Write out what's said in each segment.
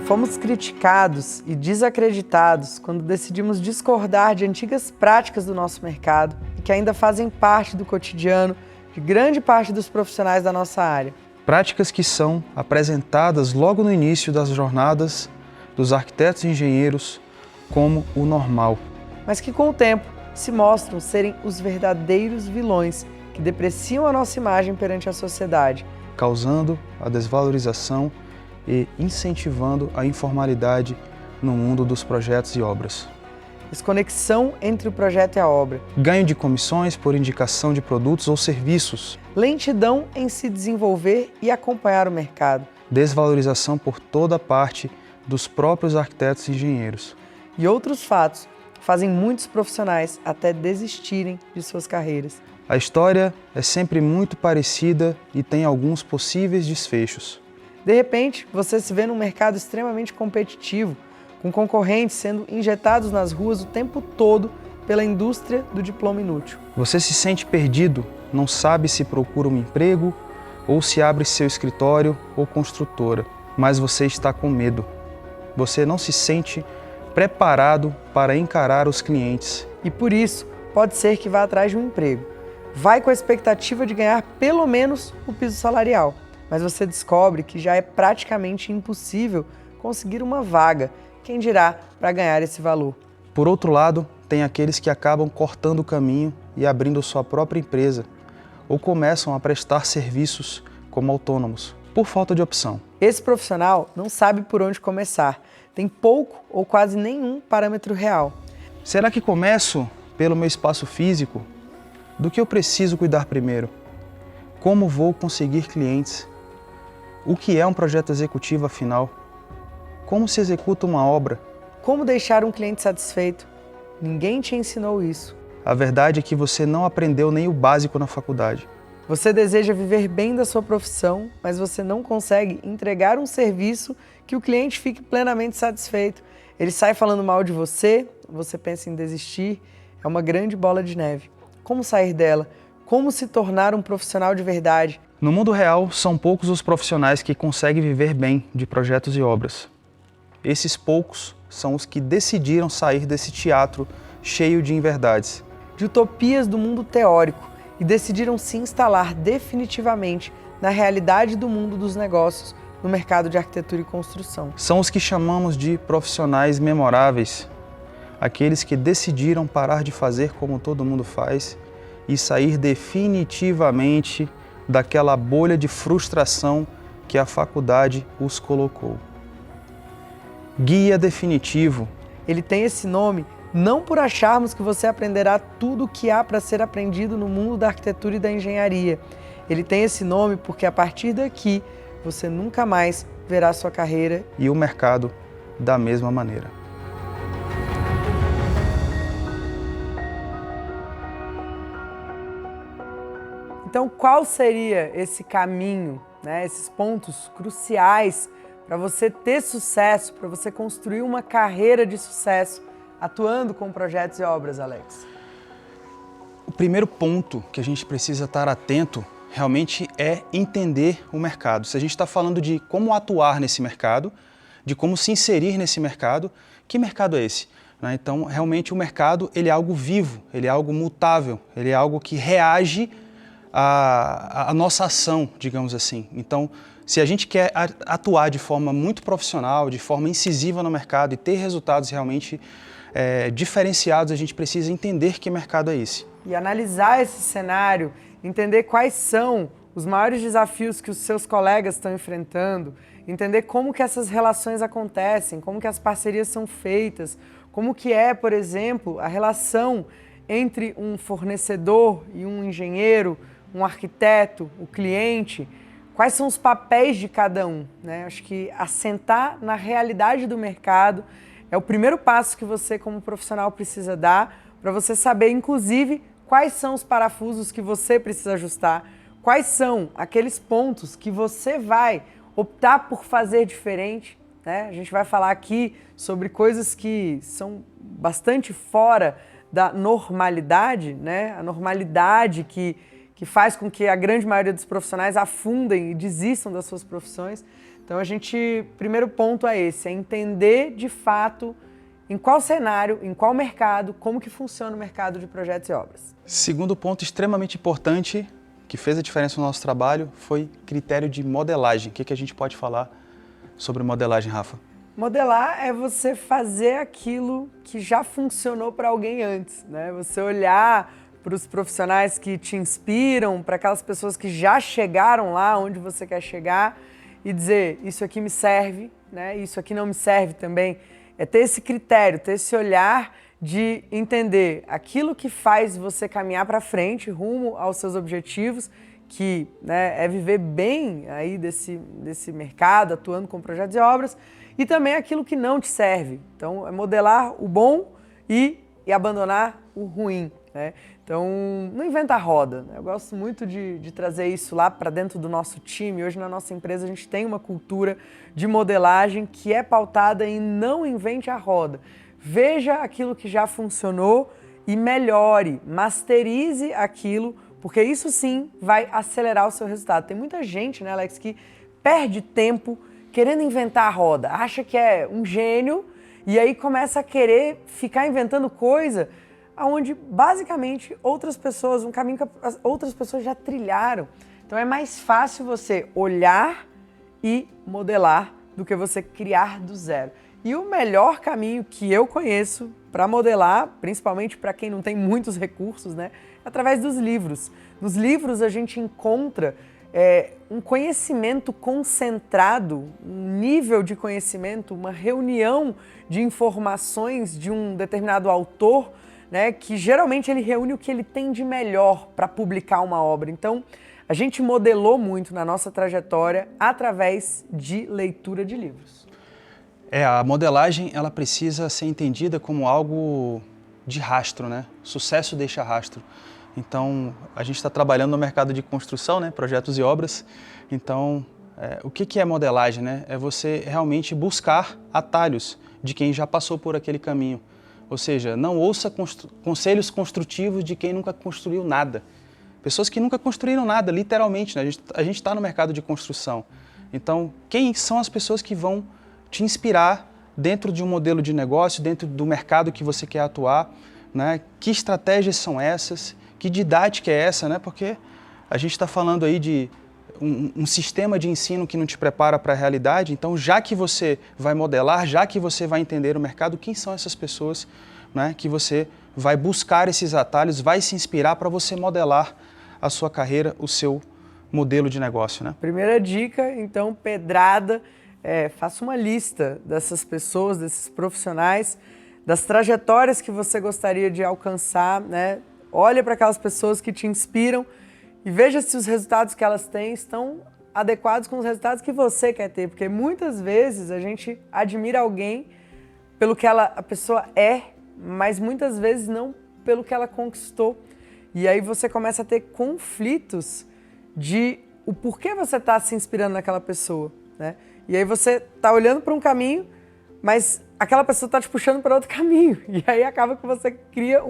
Fomos criticados e desacreditados quando decidimos discordar de antigas práticas do nosso mercado e que ainda fazem parte do cotidiano de grande parte dos profissionais da nossa área. Práticas que são apresentadas logo no início das jornadas dos arquitetos e engenheiros como o normal. Mas que com o tempo se mostram serem os verdadeiros vilões que depreciam a nossa imagem perante a sociedade, causando a desvalorização e incentivando a informalidade no mundo dos projetos e obras. Desconexão entre o projeto e a obra. Ganho de comissões por indicação de produtos ou serviços. Lentidão em se desenvolver e acompanhar o mercado. Desvalorização por toda parte dos próprios arquitetos e engenheiros. E outros fatos fazem muitos profissionais até desistirem de suas carreiras. A história é sempre muito parecida e tem alguns possíveis desfechos. De repente, você se vê num mercado extremamente competitivo, com concorrentes sendo injetados nas ruas o tempo todo pela indústria do diploma inútil. Você se sente perdido, não sabe se procura um emprego ou se abre seu escritório ou construtora, mas você está com medo. Você não se sente preparado para encarar os clientes. E por isso, pode ser que vá atrás de um emprego. Vai com a expectativa de ganhar pelo menos o piso salarial, mas você descobre que já é praticamente impossível conseguir uma vaga, quem dirá para ganhar esse valor. Por outro lado, tem aqueles que acabam cortando o caminho e abrindo sua própria empresa, ou começam a prestar serviços como autônomos, por falta de opção. Esse profissional não sabe por onde começar, tem pouco ou quase nenhum parâmetro real. Será que começo pelo meu espaço físico? Do que eu preciso cuidar primeiro? Como vou conseguir clientes? O que é um projeto executivo, afinal? Como se executa uma obra? Como deixar um cliente satisfeito? Ninguém te ensinou isso. A verdade é que você não aprendeu nem o básico na faculdade. Você deseja viver bem da sua profissão, mas você não consegue entregar um serviço que o cliente fique plenamente satisfeito. Ele sai falando mal de você, você pensa em desistir, é uma grande bola de neve. Como sair dela? Como se tornar um profissional de verdade? No mundo real, são poucos os profissionais que conseguem viver bem de projetos e obras. Esses poucos são os que decidiram sair desse teatro cheio de inverdades, de utopias do mundo teórico e decidiram se instalar definitivamente na realidade do mundo dos negócios, no mercado de arquitetura e construção. São os que chamamos de profissionais memoráveis, aqueles que decidiram parar de fazer como todo mundo faz e sair definitivamente daquela bolha de frustração que a faculdade os colocou. Guia definitivo. Ele tem esse nome não por acharmos que você aprenderá tudo o que há para ser aprendido no mundo da arquitetura e da engenharia. Ele tem esse nome porque a partir daqui você nunca mais verá sua carreira e o mercado da mesma maneira. Então, qual seria esse caminho, esses pontos cruciais para você ter sucesso, para você construir uma carreira de sucesso atuando com projetos e obras, Alex? O primeiro ponto que a gente precisa estar atento realmente é entender o mercado. Se a gente está falando de como atuar nesse mercado, de como se inserir nesse mercado, que mercado é esse? Então, realmente o mercado ele é algo vivo, ele é algo mutável, ele é algo que reage à nossa ação, digamos assim. Então, se a gente quer atuar de forma muito profissional, de forma incisiva no mercado e ter resultados realmente diferenciados, a gente precisa entender que mercado é esse. E analisar esse cenário, entender quais são os maiores desafios que os seus colegas estão enfrentando, entender como que essas relações acontecem, como que as parcerias são feitas, como que é, por exemplo, a relação entre um fornecedor e um engenheiro, um arquiteto, o cliente, quais são os papéis de cada um, Acho que assentar na realidade do mercado é o primeiro passo que você, como profissional, precisa dar para você saber, inclusive, quais são os parafusos que você precisa ajustar, quais são aqueles pontos que você vai optar por fazer diferente. A gente vai falar aqui sobre coisas que são bastante fora da normalidade, a normalidade que faz com que a grande maioria dos profissionais afundem e desistam das suas profissões. Então primeiro ponto é esse, é entender de fato em qual cenário, em qual mercado, como que funciona o mercado de projetos e obras. Segundo ponto extremamente importante, que fez a diferença no nosso trabalho, foi critério de modelagem. O que a gente pode falar sobre modelagem, Rafa? Modelar é você fazer aquilo que já funcionou para alguém antes, né? Você olhar para os profissionais que te inspiram, para aquelas pessoas que já chegaram lá onde você quer chegar e dizer, isso aqui me serve, né? Isso aqui não me serve também. É ter esse critério, ter esse olhar de entender aquilo que faz você caminhar para frente, rumo aos seus objetivos, que, né, é viver bem aí desse mercado, atuando com projetos e obras, e também aquilo que não te serve. Então, é modelar o bom e abandonar o ruim, né? Então, não inventa a roda. Eu gosto muito de trazer isso lá para dentro do nosso time. Hoje, na nossa empresa, a gente tem uma cultura de modelagem que é pautada em não invente a roda. Veja aquilo que já funcionou e melhore, masterize aquilo, porque isso sim vai acelerar o seu resultado. Tem muita gente, né, Alex, que perde tempo querendo inventar a roda, acha que é um gênio e aí começa a querer ficar inventando coisa onde basicamente outras pessoas, um caminho que outras pessoas já trilharam. Então é mais fácil você olhar e modelar do que você criar do zero. E o melhor caminho que eu conheço para modelar, principalmente para quem não tem muitos recursos, né, é através dos livros. Nos livros a gente encontra um conhecimento concentrado, um nível de conhecimento, uma reunião de informações de um determinado autor, né, que geralmente ele reúne o que ele tem de melhor para publicar uma obra. Então, a gente modelou muito na nossa trajetória através de leitura de livros. A modelagem ela precisa ser entendida como algo de rastro, né? Sucesso deixa rastro. Então, a gente está trabalhando no mercado de construção, né? Projetos e obras. Então, o que é modelagem, né? É você realmente buscar atalhos de quem já passou por aquele caminho. Ou seja, não ouça conselhos construtivos de quem nunca construiu nada. Pessoas que nunca construíram nada, literalmente, né? A gente está no mercado de construção. Então, quem são as pessoas que vão te inspirar dentro de um modelo de negócio, dentro do mercado que você quer atuar, né? Que estratégias são essas? Que didática é essa, né? Porque a gente está falando aí de um sistema de ensino que não te prepara para a realidade. Então, já que você vai modelar, já que você vai entender o mercado, quem são essas pessoas, né, que você vai buscar esses atalhos, vai se inspirar para você modelar a sua carreira, o seu modelo de negócio, né? Primeira dica, então, pedrada, faça uma lista dessas pessoas, desses profissionais, das trajetórias que você gostaria de alcançar, né? Olha para aquelas pessoas que te inspiram e veja se os resultados que elas têm estão adequados com os resultados que você quer ter, porque muitas vezes a gente admira alguém pelo que a pessoa é, mas muitas vezes não pelo que ela conquistou. E aí você começa a ter conflitos de o porquê você está se inspirando naquela pessoa, né? E aí você está olhando para um caminho, mas aquela pessoa está te puxando para outro caminho. E aí acaba que você cria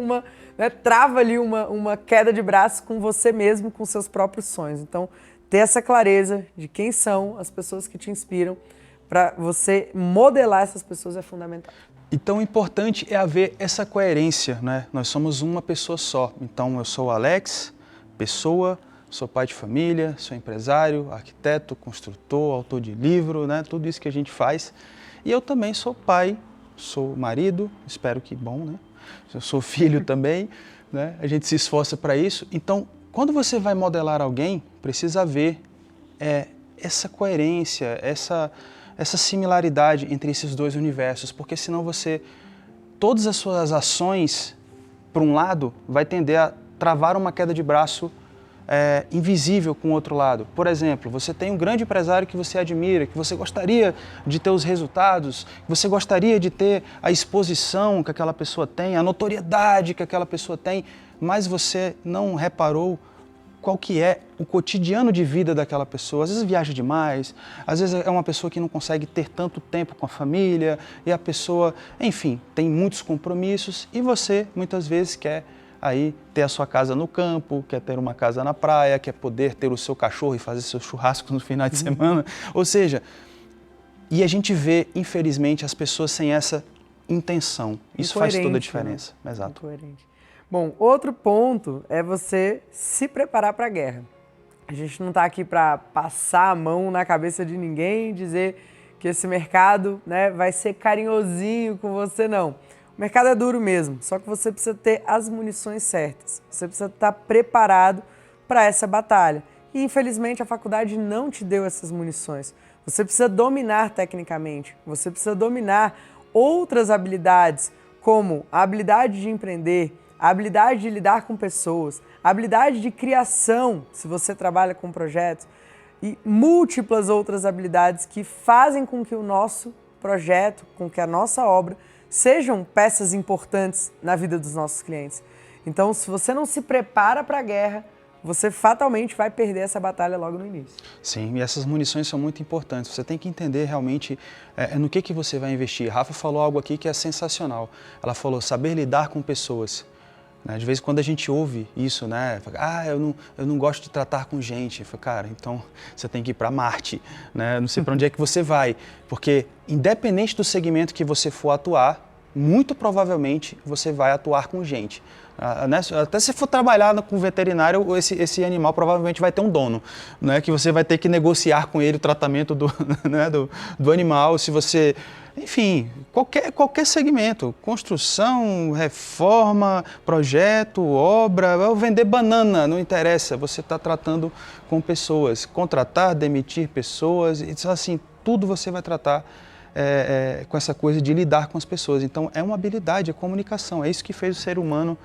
trava ali uma queda de braço com você mesmo, com seus próprios sonhos. Então, ter essa clareza de quem são as pessoas que te inspiram, para você modelar essas pessoas é fundamental. Então, o importante é haver essa coerência, né? Nós somos uma pessoa só. Então, eu sou o Alex, pessoa, sou pai de família, sou empresário, arquiteto, construtor, autor de livro, né? Tudo isso que a gente faz. E eu também sou pai, sou marido, espero que bom, né? Eu sou filho também, né? A gente se esforça para isso. Então, quando você vai modelar alguém, precisa haver essa coerência, essa similaridade entre esses dois universos, porque senão todas as suas ações, por um lado, vai tender a travar uma queda de braço invisível com o outro lado. Por exemplo, você tem um grande empresário que você admira, que você gostaria de ter os resultados, que você gostaria de ter a exposição que aquela pessoa tem, a notoriedade que aquela pessoa tem, mas você não reparou qual que é o cotidiano de vida daquela pessoa. Às vezes viaja demais, às vezes é uma pessoa que não consegue ter tanto tempo com a família, e a pessoa, enfim, tem muitos compromissos, e você muitas vezes quer aí ter a sua casa no campo, quer ter uma casa na praia, quer poder ter o seu cachorro e fazer seus churrascos no final de semana. Ou seja, E a gente vê, infelizmente, as pessoas sem essa intenção. Isso faz toda a diferença. Né? Exato. Incoerente. Bom, outro ponto é você se preparar para a guerra. A gente não está aqui para passar a mão na cabeça de ninguém e dizer que esse mercado, né, vai ser carinhosinho com você, não. O mercado é duro mesmo, só que você precisa ter as munições certas. Você precisa estar preparado para essa batalha. E, infelizmente, a faculdade não te deu essas munições. Você precisa dominar tecnicamente, você precisa dominar outras habilidades, como a habilidade de empreender, a habilidade de lidar com pessoas, a habilidade de criação, se você trabalha com projetos, e múltiplas outras habilidades que fazem com que o nosso projeto, com que a nossa obra, sejam peças importantes na vida dos nossos clientes. Então, se você não se prepara para a guerra, você fatalmente vai perder essa batalha logo no início. Sim, e essas munições são muito importantes. Você tem que entender realmente no que você vai investir. A Rafa falou algo aqui que é sensacional. Ela falou saber lidar com pessoas. De vez em quando a gente ouve isso, né? Eu não gosto de tratar com gente. Eu falo, cara, então você tem que ir para Marte, né? Não sei para onde é que você vai. Porque independente do segmento que você for atuar, muito provavelmente você vai atuar com gente. Né? Até se for trabalhar com veterinário, esse animal provavelmente vai ter um dono, né? Que você vai ter que negociar com ele o tratamento né? do animal. Se você... Enfim, qualquer segmento, construção, reforma, projeto, obra, vender banana, não interessa, você está tratando com pessoas, contratar, demitir pessoas, assim, tudo você vai tratar com essa coisa de lidar com as pessoas. Então é uma habilidade, é comunicação, é isso que fez o ser humano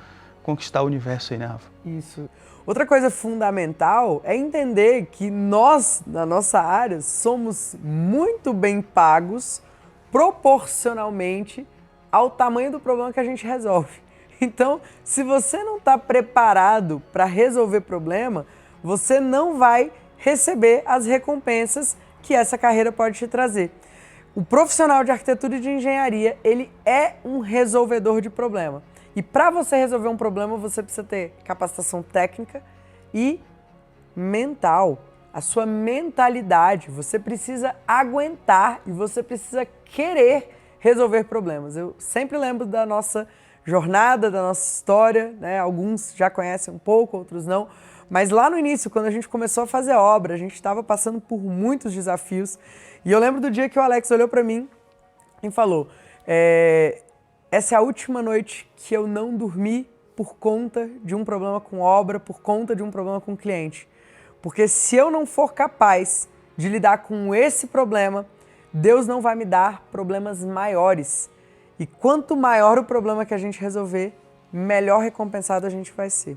conquistar o universo aí, né, Rafa? Isso. Outra coisa fundamental é entender que nós, na nossa área, somos muito bem pagos proporcionalmente ao tamanho do problema que a gente resolve. Então, se você não está preparado para resolver problema, você não vai receber as recompensas que essa carreira pode te trazer. O profissional de arquitetura e de engenharia, ele é um resolvedor de problema. E para você resolver um problema, você precisa ter capacitação técnica e mental. A sua mentalidade, você precisa aguentar e você precisa querer resolver problemas. Eu sempre lembro da nossa jornada, da nossa história, né? Alguns já conhecem um pouco, outros não. Mas lá no início, quando a gente começou a fazer obra, a gente estava passando por muitos desafios. E eu lembro do dia que o Alex olhou para mim e falou: essa é a última noite que eu não dormi por conta de um problema com obra, por conta de um problema com cliente. Porque se eu não for capaz de lidar com esse problema, Deus não vai me dar problemas maiores. E quanto maior o problema que a gente resolver, melhor recompensado a gente vai ser.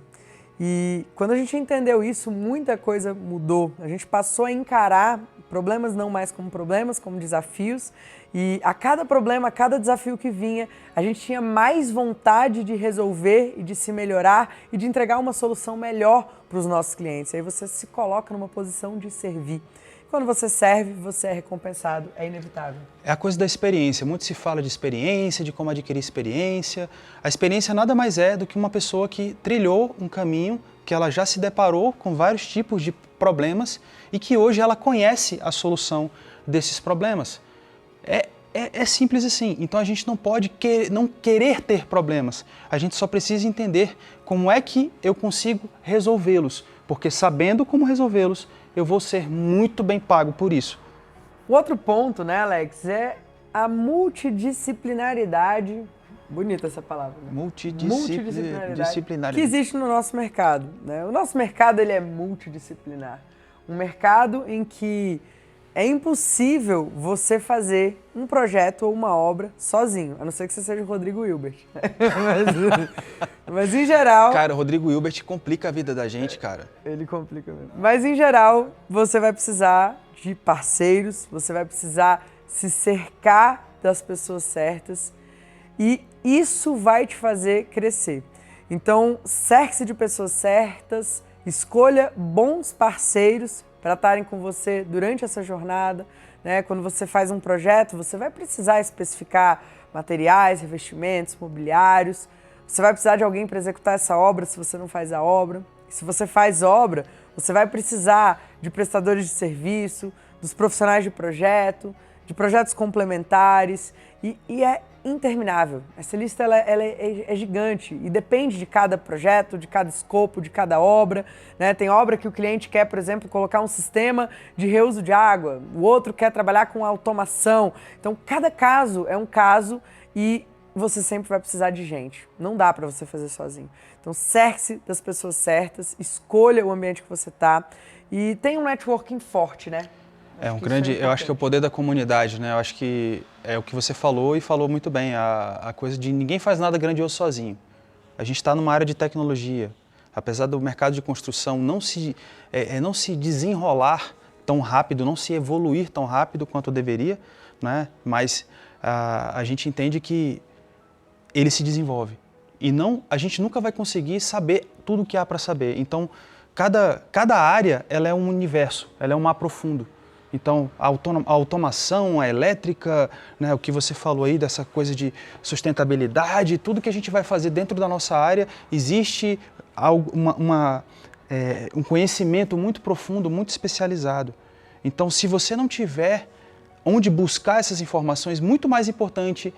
E quando a gente entendeu isso, muita coisa mudou. A gente passou a encarar problemas não mais como problemas, como desafios. E a cada problema, a cada desafio que vinha, a gente tinha mais vontade de resolver e de se melhorar e de entregar uma solução melhor para os nossos clientes. Aí você se coloca numa posição de servir. Quando você serve, você é recompensado, é inevitável. É a coisa da experiência. Muito se fala de experiência, de como adquirir experiência. A experiência nada mais é do que uma pessoa que trilhou um caminho, que ela já se deparou com vários tipos de problemas e que hoje ela conhece a solução desses problemas. É simples assim. Então a gente não pode não querer ter problemas. A gente só precisa entender como é que eu consigo resolvê-los. Porque sabendo como resolvê-los, eu vou ser muito bem pago por isso. O outro ponto, né, Alex, é a multidisciplinaridade. Bonita essa palavra, né? Multidisciplinaridade que existe no nosso mercado, né? O nosso mercado, ele é multidisciplinar. Um mercado em que é impossível você fazer um projeto ou uma obra sozinho, a não ser que você seja o Rodrigo Hilbert. mas em geral... Cara, o Rodrigo Hilbert complica a vida da gente, cara. Ele complica mesmo. Mas em geral, você vai precisar de parceiros, você vai precisar se cercar das pessoas certas e isso vai te fazer crescer. Então, cerque-se de pessoas certas, escolha bons parceiros para estarem com você durante essa jornada, né? Quando você faz um projeto, você vai precisar especificar materiais, revestimentos, mobiliários. Você vai precisar de alguém para executar essa obra se você não faz a obra. E se você faz obra, você vai precisar de prestadores de serviço, dos profissionais de projeto, de projetos complementares e é interminável. Essa lista ela é gigante e depende de cada projeto, de cada escopo, de cada obra, né? Tem obra que o cliente quer, por exemplo, colocar um sistema de reuso de água, o outro quer trabalhar com automação. Então, cada caso é um caso e você sempre vai precisar de gente. Não dá para você fazer sozinho. Então, cerque-se das pessoas certas, escolha o ambiente que você está e tenha um networking forte, né? Eu acho que é o poder da comunidade, né? Eu acho que é o que você falou e falou muito bem, a coisa de ninguém faz nada grandioso sozinho. A gente está numa área de tecnologia, apesar do mercado de construção não se desenrolar tão rápido, não se evoluir tão rápido quanto deveria, né? Mas a gente entende que ele se desenvolve e a gente nunca vai conseguir saber tudo o que há para saber. Então, cada área ela é um universo, ela é um mar profundo. Então, a automação, a elétrica, né, o que você falou aí dessa coisa de sustentabilidade, tudo que a gente vai fazer dentro da nossa área, existe um conhecimento muito profundo, muito especializado. Então, se você não tiver onde buscar essas informações, muito mais importante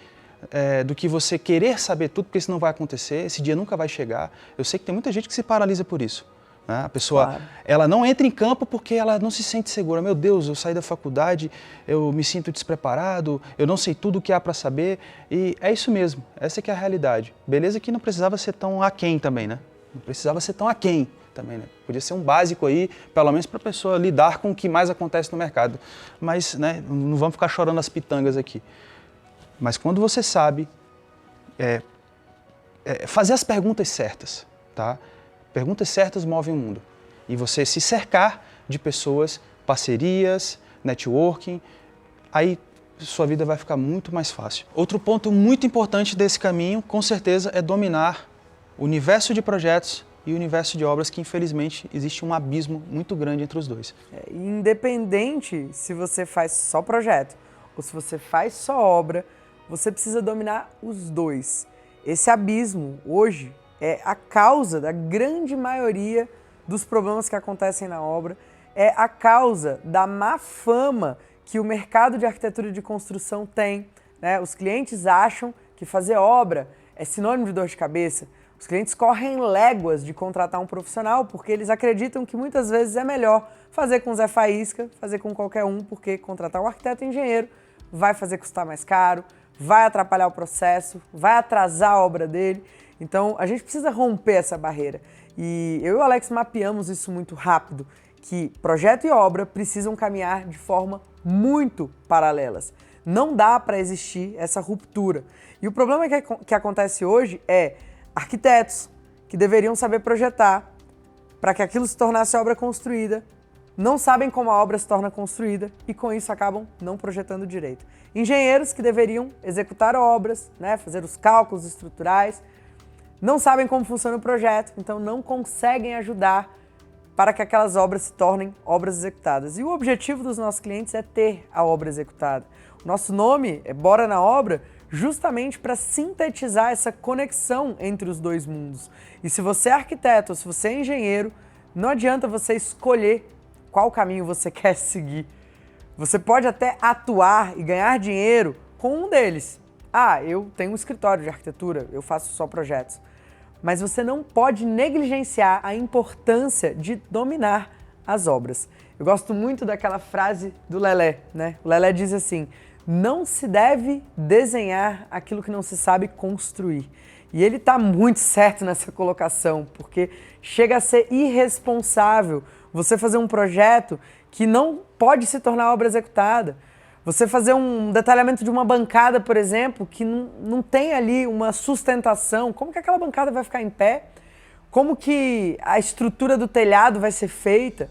do que você querer saber tudo, porque isso não vai acontecer, esse dia nunca vai chegar. Eu sei que tem muita gente que se paralisa por isso. A pessoa, ela não entra em campo porque ela não se sente segura. Meu Deus, eu saí da faculdade, eu me sinto despreparado, eu não sei tudo o que há para saber. E é isso mesmo, essa que é a realidade. Beleza que não precisava ser tão aquém também, né? Não precisava ser tão aquém também, né? Podia ser um básico aí, pelo menos para a pessoa lidar com o que mais acontece no mercado. Mas, né, não vamos ficar chorando as pitangas aqui. Mas quando você sabe fazer as perguntas certas, tá? Perguntas certas movem o mundo. E você se cercar de pessoas, parcerias, networking, aí sua vida vai ficar muito mais fácil. Outro ponto muito importante desse caminho, com certeza, é dominar o universo de projetos e o universo de obras, que infelizmente existe um abismo muito grande entre os dois. Independente se você faz só projeto ou se você faz só obra, você precisa dominar os dois. Esse abismo, hoje, é a causa da grande maioria dos problemas que acontecem na obra, é a causa da má fama que o mercado de arquitetura e de construção tem, né? Os clientes acham que fazer obra é sinônimo de dor de cabeça. Os clientes correm léguas de contratar um profissional porque eles acreditam que muitas vezes é melhor fazer com Zé Faísca, fazer com qualquer um, porque contratar um arquiteto e engenheiro vai fazer custar mais caro, vai atrapalhar o processo, vai atrasar a obra dele. Então, a gente precisa romper essa barreira. E eu e o Alex mapeamos isso muito rápido, que projeto e obra precisam caminhar de forma muito paralelas. Não dá para existir essa ruptura. E o problema que acontece hoje é arquitetos que deveriam saber projetar para que aquilo se tornasse obra construída, não sabem como a obra se torna construída e com isso acabam não projetando direito. Engenheiros que deveriam executar obras, né, fazer os cálculos estruturais, não sabem como funciona o projeto, então não conseguem ajudar para que aquelas obras se tornem obras executadas. E o objetivo dos nossos clientes é ter a obra executada. O nosso nome é Bora na Obra, justamente para sintetizar essa conexão entre os dois mundos. E se você é arquiteto ou se você é engenheiro, não adianta você escolher qual caminho você quer seguir. Você pode até atuar e ganhar dinheiro com um deles. Eu tenho um escritório de arquitetura, eu faço só projetos. Mas você não pode negligenciar a importância de dominar as obras. Eu gosto muito daquela frase do Lelé, né? O Lelé diz assim: não se deve desenhar aquilo que não se sabe construir. E ele está muito certo nessa colocação, porque chega a ser irresponsável você fazer um projeto que não pode se tornar obra executada. Você fazer um detalhamento de uma bancada, por exemplo, que não tem ali uma sustentação. Como que aquela bancada vai ficar em pé? Como que a estrutura do telhado vai ser feita?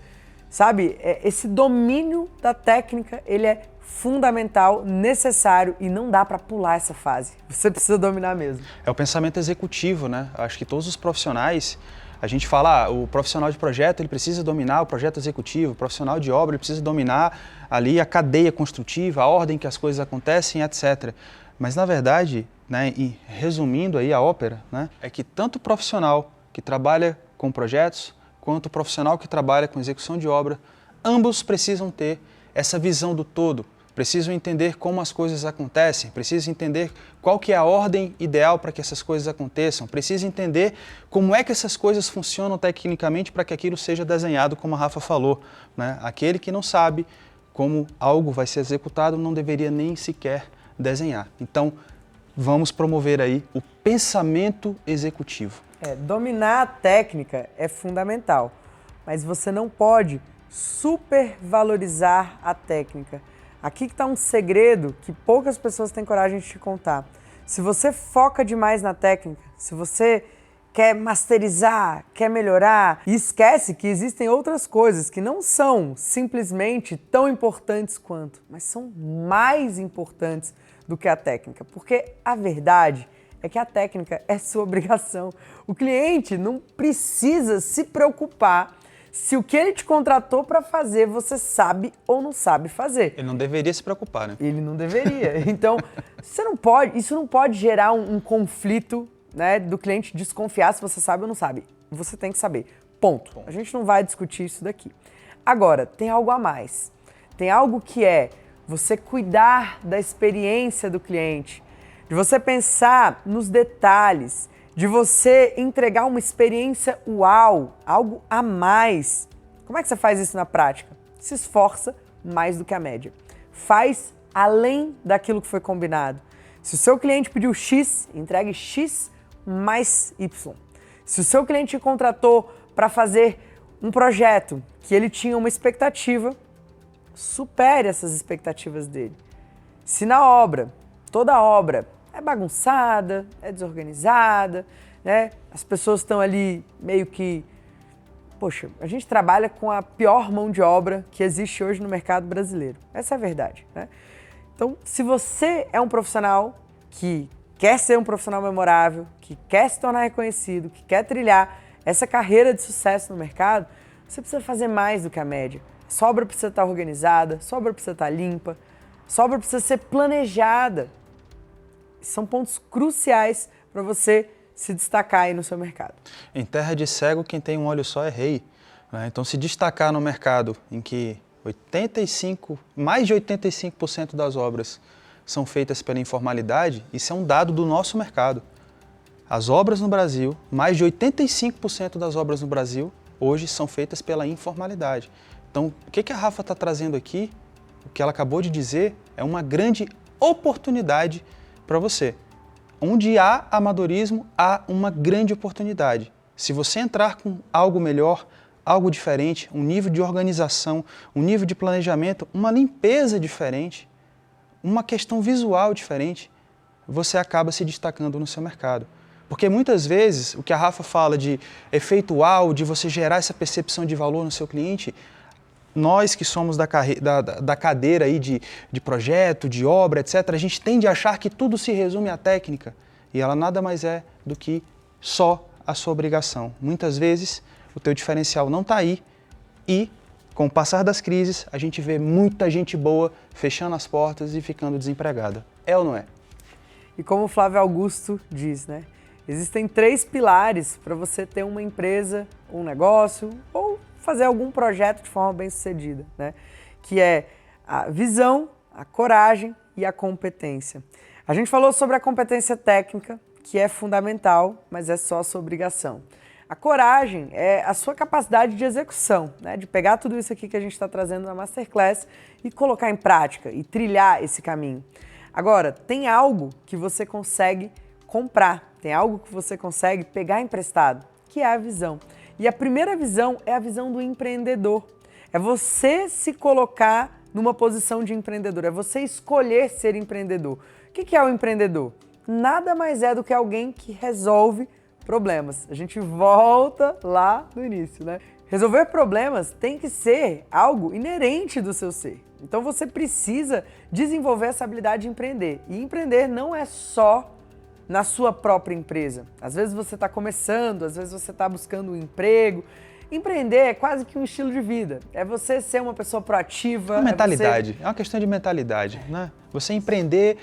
Sabe, esse domínio da técnica, ele é fundamental, necessário e não dá para pular essa fase. Você precisa dominar mesmo. É o pensamento executivo, né? Acho que todos os profissionais, a gente fala, o profissional de projeto ele precisa dominar o projeto executivo, o profissional de obra ele precisa dominar ali a cadeia construtiva, a ordem que as coisas acontecem, etc. Mas na verdade, né, e resumindo aí a ópera, né, é que tanto o profissional que trabalha com projetos, quanto o profissional que trabalha com execução de obra, ambos precisam ter essa visão do todo, precisam entender como as coisas acontecem, precisam entender qual que é a ordem ideal para que essas coisas aconteçam, precisam entender como é que essas coisas funcionam tecnicamente para que aquilo seja desenhado, como a Rafa falou, né? Aquele que não sabe como algo vai ser executado não deveria nem sequer desenhar. Então, vamos promover aí o pensamento executivo. Dominar a técnica é fundamental, mas você não pode supervalorizar a técnica. Aqui que está um segredo que poucas pessoas têm coragem de te contar. Se você foca demais na técnica, se você quer masterizar, quer melhorar, e esquece que existem outras coisas que não são simplesmente tão importantes quanto, mas são mais importantes do que a técnica, porque a verdade é que a técnica é sua obrigação. O cliente não precisa se preocupar se o que ele te contratou para fazer você sabe ou não sabe fazer. Ele não deveria se preocupar, né? Ele não deveria. Então, isso não pode gerar um conflito, né, do cliente desconfiar se você sabe ou não sabe. Você tem que saber. Ponto. A gente não vai discutir isso daqui. Agora, tem algo a mais. Tem algo que é você cuidar da experiência do cliente, de você pensar nos detalhes, de você entregar uma experiência uau, algo a mais. Como é que você faz isso na prática? Se esforça mais do que a média. Faz além daquilo que foi combinado. Se o seu cliente pediu X, entregue X mais Y. Se o seu cliente te contratou para fazer um projeto que ele tinha uma expectativa, supere essas expectativas dele. Se na obra, toda obra é bagunçada, é desorganizada, né? As pessoas estão ali meio que... Poxa, a gente trabalha com a pior mão de obra que existe hoje no mercado brasileiro. Essa é a verdade, né? Então, se você é um profissional que quer ser um profissional memorável, que quer se tornar reconhecido, que quer trilhar essa carreira de sucesso no mercado, você precisa fazer mais do que a média. Sua obra precisa estar organizada, sua obra precisa estar limpa, sua obra precisa ser planejada. São pontos cruciais para você se destacar aí no seu mercado. Em terra de cego, quem tem um olho só é rei, né? Então, se destacar no mercado em que mais de 85% das obras são feitas pela informalidade, isso é um dado do nosso mercado. As obras no Brasil, mais de 85% das obras no Brasil, hoje são feitas pela informalidade. Então, o que a Rafa está trazendo aqui, o que ela acabou de dizer, é uma grande oportunidade para você. Onde há amadorismo, há uma grande oportunidade. Se você entrar com algo melhor, algo diferente, um nível de organização, um nível de planejamento, uma limpeza diferente, uma questão visual diferente, você acaba se destacando no seu mercado. Porque muitas vezes, o que a Rafa fala de efeito uau, de você gerar essa percepção de valor no seu cliente, nós que somos da cadeira aí de projeto, de obra, etc., a gente tende a achar que tudo se resume à técnica e ela nada mais é do que só a sua obrigação. Muitas vezes o teu diferencial não está aí e, com o passar das crises, a gente vê muita gente boa fechando as portas e ficando desempregada. É ou não é? E como o Flávio Augusto diz, né? Existem 3 pilares para você ter uma empresa, um negócio ou fazer algum projeto de forma bem-sucedida, né? Que é a visão, a coragem e a competência. A gente falou sobre a competência técnica, que é fundamental, mas é só a sua obrigação. A coragem é a sua capacidade de execução, né? De pegar tudo isso aqui que a gente está trazendo na Masterclass e colocar em prática e trilhar esse caminho. Agora, tem algo que você consegue comprar, tem algo que você consegue pegar emprestado, que é a visão. E a primeira visão é a visão do empreendedor. É você se colocar numa posição de empreendedor, é você escolher ser empreendedor. O que é o empreendedor? Nada mais é do que alguém que resolve problemas. A gente volta lá no início, né? Resolver problemas tem que ser algo inerente do seu ser. Então você precisa desenvolver essa habilidade de empreender. E empreender não é só na sua própria empresa. Às vezes você está começando, às vezes você está buscando um emprego Empreender é quase que um estilo de vida. É você ser uma pessoa proativa. É mentalidade. É uma questão de mentalidade, né? Você empreender,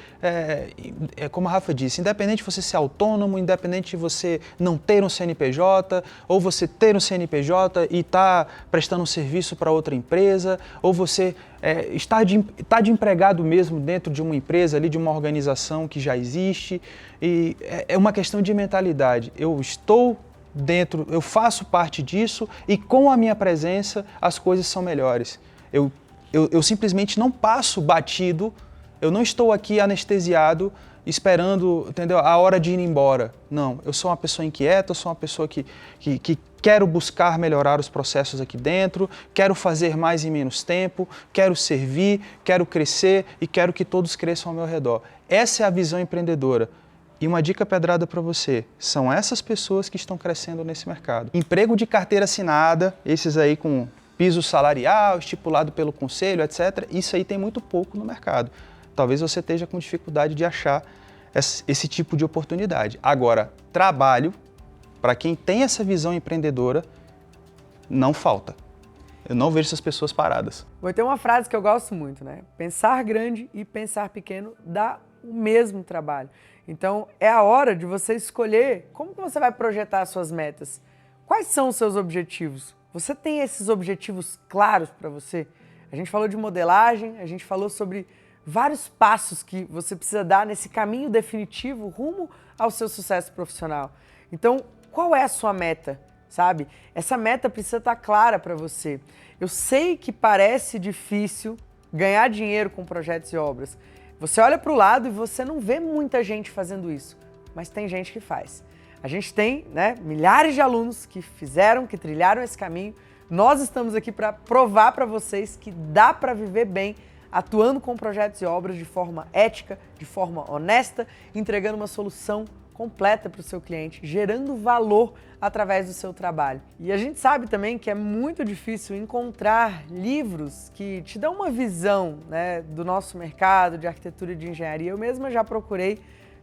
como a Rafa disse, independente de você ser autônomo, independente de você não ter um CNPJ, ou você ter um CNPJ e estar prestando um serviço para outra empresa, ou você estar de empregado mesmo dentro de uma empresa, ali, de uma organização que já existe. E é uma questão de mentalidade. Eu estou dentro, eu faço parte disso e com a minha presença as coisas são melhores. Eu simplesmente não passo batido. Eu não estou aqui anestesiado, esperando, entendeu, a hora de ir embora. Não, eu sou uma pessoa inquieta, eu sou uma pessoa que quero buscar melhorar os processos aqui dentro, quero fazer mais em menos tempo, quero servir, quero crescer e quero que todos cresçam ao meu redor. Essa é a visão empreendedora. E uma dica pedrada para você, são essas pessoas que estão crescendo nesse mercado. Emprego de carteira assinada, esses aí com piso salarial, estipulado pelo conselho, etc. Isso aí tem muito pouco no mercado. Talvez você esteja com dificuldade de achar esse tipo de oportunidade. Agora, trabalho, para quem tem essa visão empreendedora, não falta. Eu não vejo essas pessoas paradas. Vou ter uma frase que eu gosto muito, né? Pensar grande e pensar pequeno dá o mesmo trabalho. Então, é a hora de você escolher como que você vai projetar as suas metas. Quais são os seus objetivos? Você tem esses objetivos claros para você? A gente falou de modelagem, a gente falou sobre vários passos que você precisa dar nesse caminho definitivo rumo ao seu sucesso profissional. Então, qual é a sua meta, sabe? Essa meta precisa estar clara para você. Eu sei que parece difícil ganhar dinheiro com projetos e obras. Você olha para o lado e você não vê muita gente fazendo isso, mas tem gente que faz. A gente tem, né, milhares de alunos que fizeram, que trilharam esse caminho. Nós estamos aqui para provar para vocês que dá para viver bem atuando com projetos e obras de forma ética, de forma honesta, entregando uma solução completa para o seu cliente, gerando valor através do seu trabalho. E a gente sabe também que é muito difícil encontrar livros que te dão uma visão, né, do nosso mercado de arquitetura e de engenharia. Eu mesma já procurei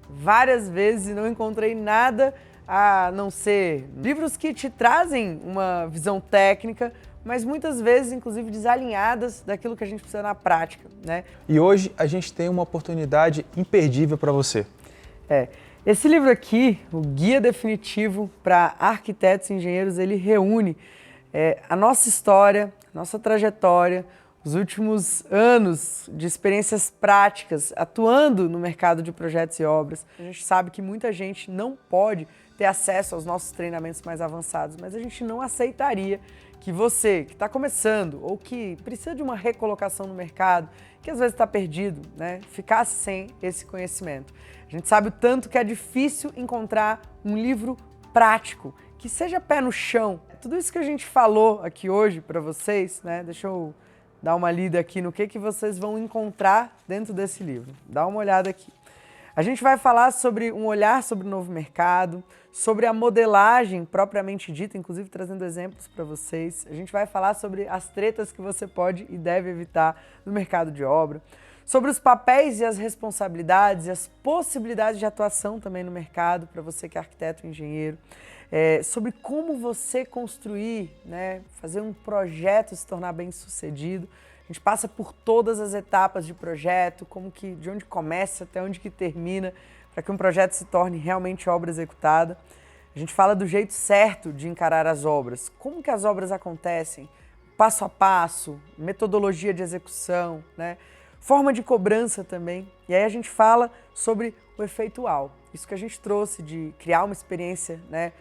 várias vezes e não encontrei nada a não ser livros que te trazem uma visão técnica, mas muitas vezes, inclusive, desalinhadas daquilo que a gente precisa na prática, né? E hoje a gente tem uma oportunidade imperdível para você. Esse livro aqui, o Guia Definitivo para Arquitetos e Engenheiros, ele reúne a nossa história, nossa trajetória, os últimos anos de experiências práticas atuando no mercado de projetos e obras. A gente sabe que muita gente não pode ter acesso aos nossos treinamentos mais avançados, mas a gente não aceitaria que você, que está começando ou que precisa de uma recolocação no mercado, que às vezes está perdido, né, ficasse sem esse conhecimento. A gente sabe o tanto que é difícil encontrar um livro prático, que seja pé no chão. Tudo isso que a gente falou aqui hoje para vocês, né, deixa eu dar uma lida aqui no que vocês vão encontrar dentro desse livro. Dá uma olhada aqui. A gente vai falar sobre um olhar sobre o novo mercado, sobre a modelagem propriamente dita, inclusive trazendo exemplos para vocês. A gente vai falar sobre as tretas que você pode e deve evitar no mercado de obra, sobre os papéis e as responsabilidades e as possibilidades de atuação também no mercado para você que é arquiteto e engenheiro, sobre como você construir, né, fazer um projeto se tornar bem-sucedido. A gente passa por todas as etapas de projeto, de onde começa até onde que termina, para que um projeto se torne realmente obra executada. A gente fala do jeito certo de encarar as obras, como que as obras acontecem, passo a passo, metodologia de execução, né? Forma de cobrança também. E aí a gente fala sobre o efeito UAU. Isso que a gente trouxe de criar uma experiência, né?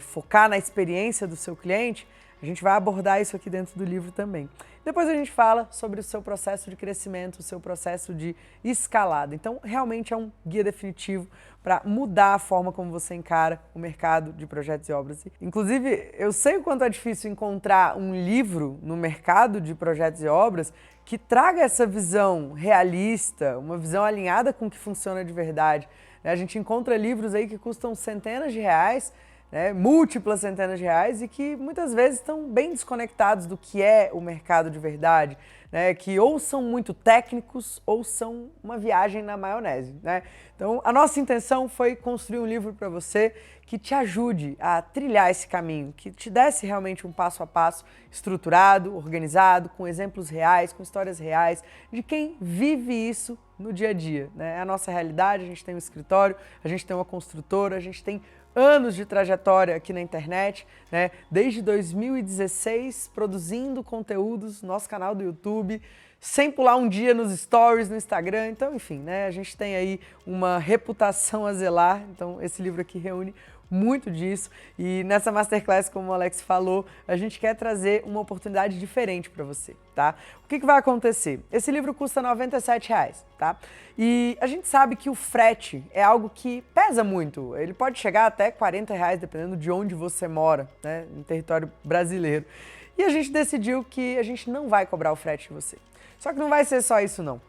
Focar na experiência do seu cliente, a gente vai abordar isso aqui dentro do livro também. Depois a gente fala sobre o seu processo de crescimento, o seu processo de escalada. Então, realmente é um guia definitivo para mudar a forma como você encara o mercado de projetos e obras. Inclusive, eu sei o quanto é difícil encontrar um livro no mercado de projetos e obras que traga essa visão realista, uma visão alinhada com o que funciona de verdade. A gente encontra livros aí que custam centenas de reais, né, múltiplas centenas de reais e que muitas vezes estão bem desconectados do que é o mercado de verdade, né, que ou são muito técnicos ou são uma viagem na maionese, né? Então, a nossa intenção foi construir um livro para você que te ajude a trilhar esse caminho, que te desse realmente um passo a passo estruturado, organizado, com exemplos reais, com histórias reais, de quem vive isso no dia a dia, né? É a nossa realidade, a gente tem um escritório, a gente tem uma construtora, a gente tem anos de trajetória aqui na internet, né? Desde 2016, produzindo conteúdos no nosso canal do YouTube, sem pular um dia nos stories, no Instagram. Então, enfim, né? A gente tem aí uma reputação a zelar. Então, esse livro aqui reúne muito disso. E nessa Masterclass, como o Alex falou, a gente quer trazer uma oportunidade diferente para você, tá? O que vai acontecer? Esse livro custa R$ 97,00, tá? E a gente sabe que o frete é algo que pesa muito. Ele pode chegar até R$ 40,00, dependendo de onde você mora, né? No território brasileiro. E a gente decidiu que a gente não vai cobrar o frete de você. Só que não vai ser só isso, não.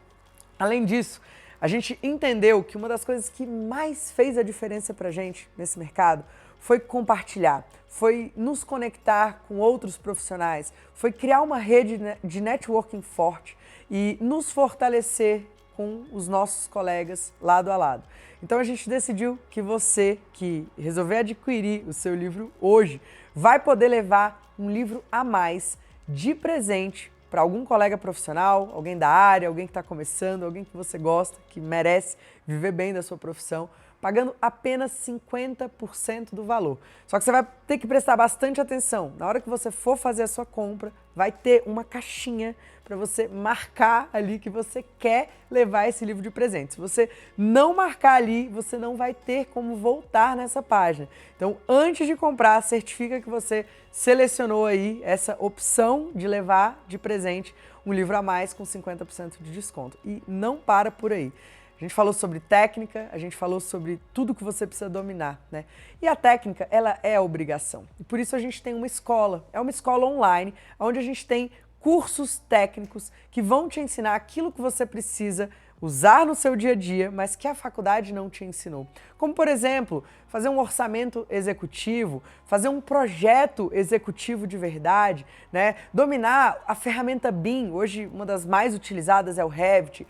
Além disso, a gente entendeu que uma das coisas que mais fez a diferença pra gente nesse mercado foi compartilhar, foi nos conectar com outros profissionais, foi criar uma rede de networking forte e nos fortalecer com os nossos colegas lado a lado. Então a gente decidiu que você que resolver adquirir o seu livro hoje vai poder levar um livro a mais de presente para algum colega profissional, alguém da área, alguém que está começando, alguém que você gosta, que merece viver bem da sua profissão, pagando apenas 50% do valor. Só que você vai ter que prestar bastante atenção. Na hora que você for fazer a sua compra, vai ter uma caixinha para você marcar ali que você quer levar esse livro de presente. Se você não marcar ali, você não vai ter como voltar nessa página. Então, antes de comprar, certifica que você selecionou aí essa opção de levar de presente um livro a mais com 50% de desconto. E não para por aí. A gente falou sobre técnica, a gente falou sobre tudo que você precisa dominar, né? E a técnica, ela é a obrigação. E por isso a gente tem uma escola. É uma escola online, onde a gente tem cursos técnicos que vão te ensinar aquilo que você precisa usar no seu dia a dia, mas que a faculdade não te ensinou. Como, por exemplo, fazer um orçamento executivo, fazer um projeto executivo de verdade, né? Dominar a ferramenta BIM, hoje uma das mais utilizadas é o Revit,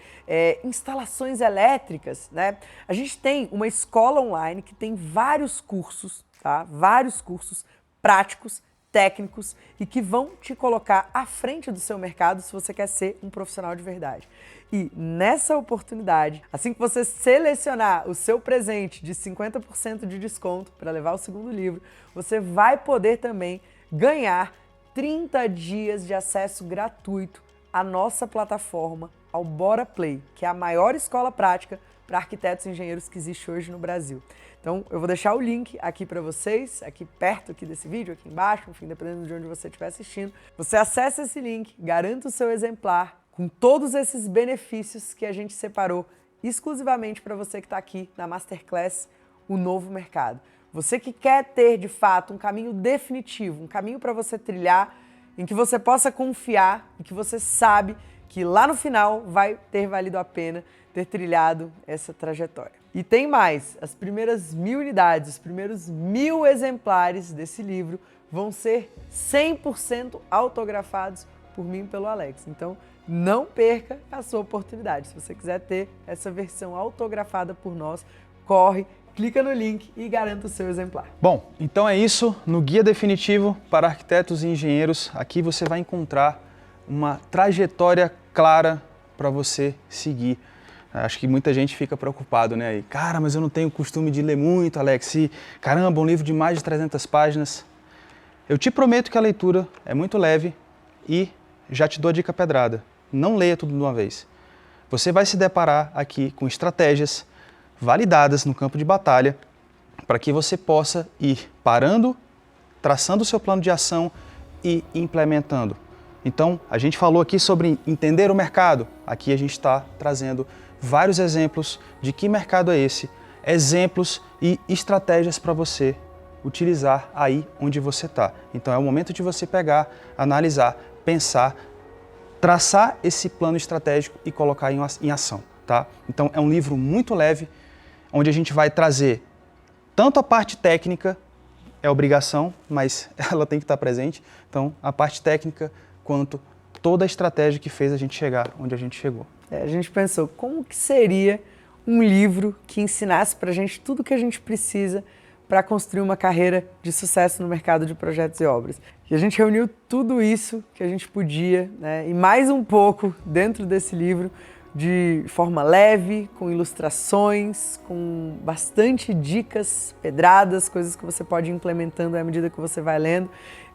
instalações elétricas, né? A gente tem uma escola online que tem vários cursos, tá? Vários cursos práticos, técnicos e que vão te colocar à frente do seu mercado se você quer ser um profissional de verdade. E nessa oportunidade, assim que você selecionar o seu presente de 50% de desconto para levar o segundo livro, você vai poder também ganhar 30 dias de acesso gratuito à nossa plataforma, ao Bora Play, que é a maior escola prática para arquitetos e engenheiros que existe hoje no Brasil. Então, eu vou deixar o link aqui para vocês, aqui perto aqui desse vídeo, aqui embaixo, enfim, dependendo de onde você estiver assistindo. Você acessa esse link, garanta o seu exemplar com todos esses benefícios que a gente separou exclusivamente para você que está aqui na Masterclass, o novo mercado. Você que quer ter, de fato, um caminho definitivo, um caminho para você trilhar, em que você possa confiar e que você sabe que lá no final vai ter valido a pena ter trilhado essa trajetória. E tem mais, as primeiras 1000 unidades, os primeiros 1000 exemplares desse livro vão ser 100% autografados por mim e pelo Alex. Então, não perca a sua oportunidade. Se você quiser ter essa versão autografada por nós, corre, clica no link e garanta o seu exemplar. Bom, então é isso. No Guia Definitivo para Arquitetos e Engenheiros, aqui você vai encontrar uma trajetória clara para você seguir. Acho que muita gente fica preocupado, né? E, cara, mas eu não tenho costume de ler muito, Alex. E, caramba, um livro de mais de 300 páginas. Eu te prometo que a leitura é muito leve e já te dou a dica pedrada. Não leia tudo de uma vez. Você vai se deparar aqui com estratégias validadas no campo de batalha para que você possa ir parando, traçando o seu plano de ação e implementando. Então, a gente falou aqui sobre entender o mercado. Aqui a gente está trazendo vários exemplos de que mercado é esse, exemplos e estratégias para você utilizar aí onde você está. Então é o momento de você pegar, analisar, pensar, traçar esse plano estratégico e colocar em ação, tá? Então é um livro muito leve, onde a gente vai trazer tanto a parte técnica é obrigação, mas ela tem que estar presente. Então, a parte técnica, quanto toda a estratégia que fez a gente chegar onde a gente chegou. A gente pensou, como que seria um livro que ensinasse para a gente tudo o que a gente precisa para construir uma carreira de sucesso no mercado de projetos e obras. E a gente reuniu tudo isso que a gente podia, né, e mais um pouco dentro desse livro, de forma leve, com ilustrações, com bastante dicas, pedradas, coisas que você pode ir implementando à medida que você vai lendo,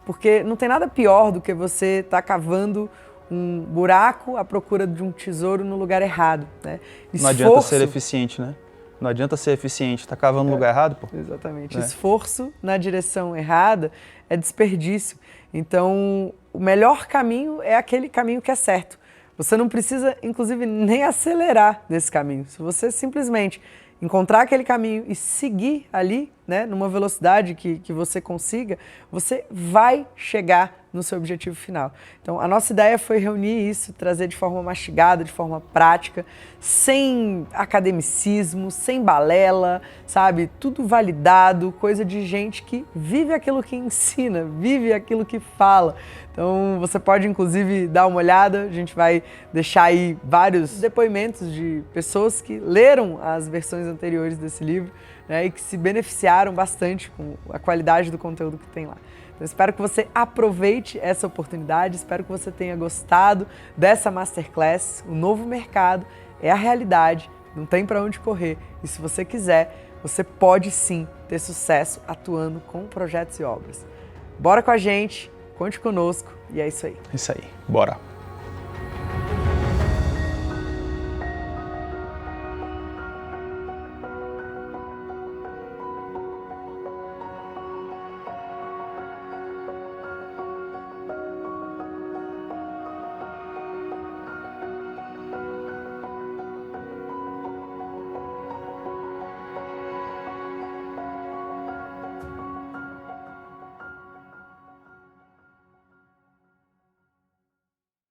porque não tem nada pior do que você estar cavando um buraco à procura de um tesouro no lugar errado, né? Não adianta ser eficiente, né? Não adianta ser eficiente, tá cavando no lugar errado, pô. Exatamente. Esforço na direção errada é desperdício. Então, o melhor caminho é aquele caminho que é certo. Você não precisa, inclusive, nem acelerar nesse caminho. Se você simplesmente encontrar aquele caminho e seguir ali, né, numa velocidade que você consiga, você vai chegar no seu objetivo final. Então, a nossa ideia foi reunir isso, trazer de forma mastigada, de forma prática, sem academicismo, sem balela, sabe? Tudo validado, coisa de gente que vive aquilo que ensina, vive aquilo que fala. Então, você pode, inclusive, dar uma olhada, a gente vai deixar aí vários depoimentos de pessoas que leram as versões anteriores desse livro, né, e que se beneficiaram bastante com a qualidade do conteúdo que tem lá. Então, espero que você aproveite essa oportunidade, espero que você tenha gostado dessa Masterclass. O novo mercado é a realidade, não tem para onde correr. E se você quiser, você pode sim ter sucesso atuando com projetos e obras. Bora com a gente, conte conosco e é isso aí. Isso aí, bora!